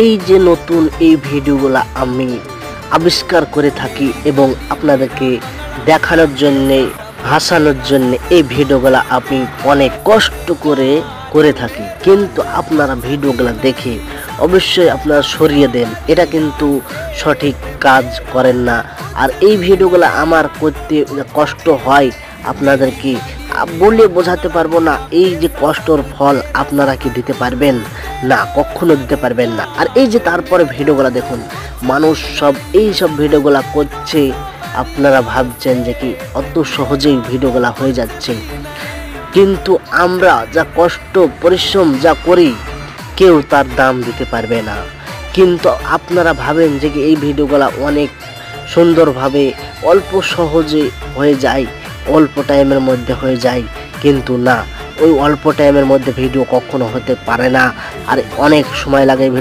এই যে নতুন এই ভিডিওগুলো আমি আবিষ্কার করে থাকি এবং আপনাদেরকে দেখানোর জন্যে, হাসানোর জন্য এই ভিডিওগুলো আমি অনেক কষ্ট করে থাকি, কিন্তু আপনারা ভিডিওগুলো দেখে অবশ্যই আপনারা সরিয়ে দেন। এটা কিন্তু সঠিক কাজ করেন না। আর এই ভিডিওগুলো আমার করতে কষ্ট হয়, আপনাদেরকে বলে বোঝাতে পারবো না। এই যে কষ্টর ফল আপনারা কি দিতে পারবেন? না, কখনো দিতে পারবেন না। আর এই যে তারপরে ভিডিওগুলো দেখুন, মানুষ সব এই সব ভিডিওগুলো করছে, আপনারা ভাবছেন যে কি অত সহজেই ভিডিওগুলো হয়ে যাচ্ছে, কিন্তু আমরা যা কষ্ট পরিশ্রম যা করি কেউ তার দাম দিতে পারবে না। কিন্তু আপনারা ভাবেন যে কি এই ভিডিওগুলো অনেক সুন্দরভাবে অল্প সহজে হয়ে যায়, অল্প টাইমের মধ্যে হয়ে যায়, কিন্তু না, ওই অল্প টাইমের মধ্যে ভিডিও কখনো হতে পারে না। আর অনেক সময় লাগে ভিডিও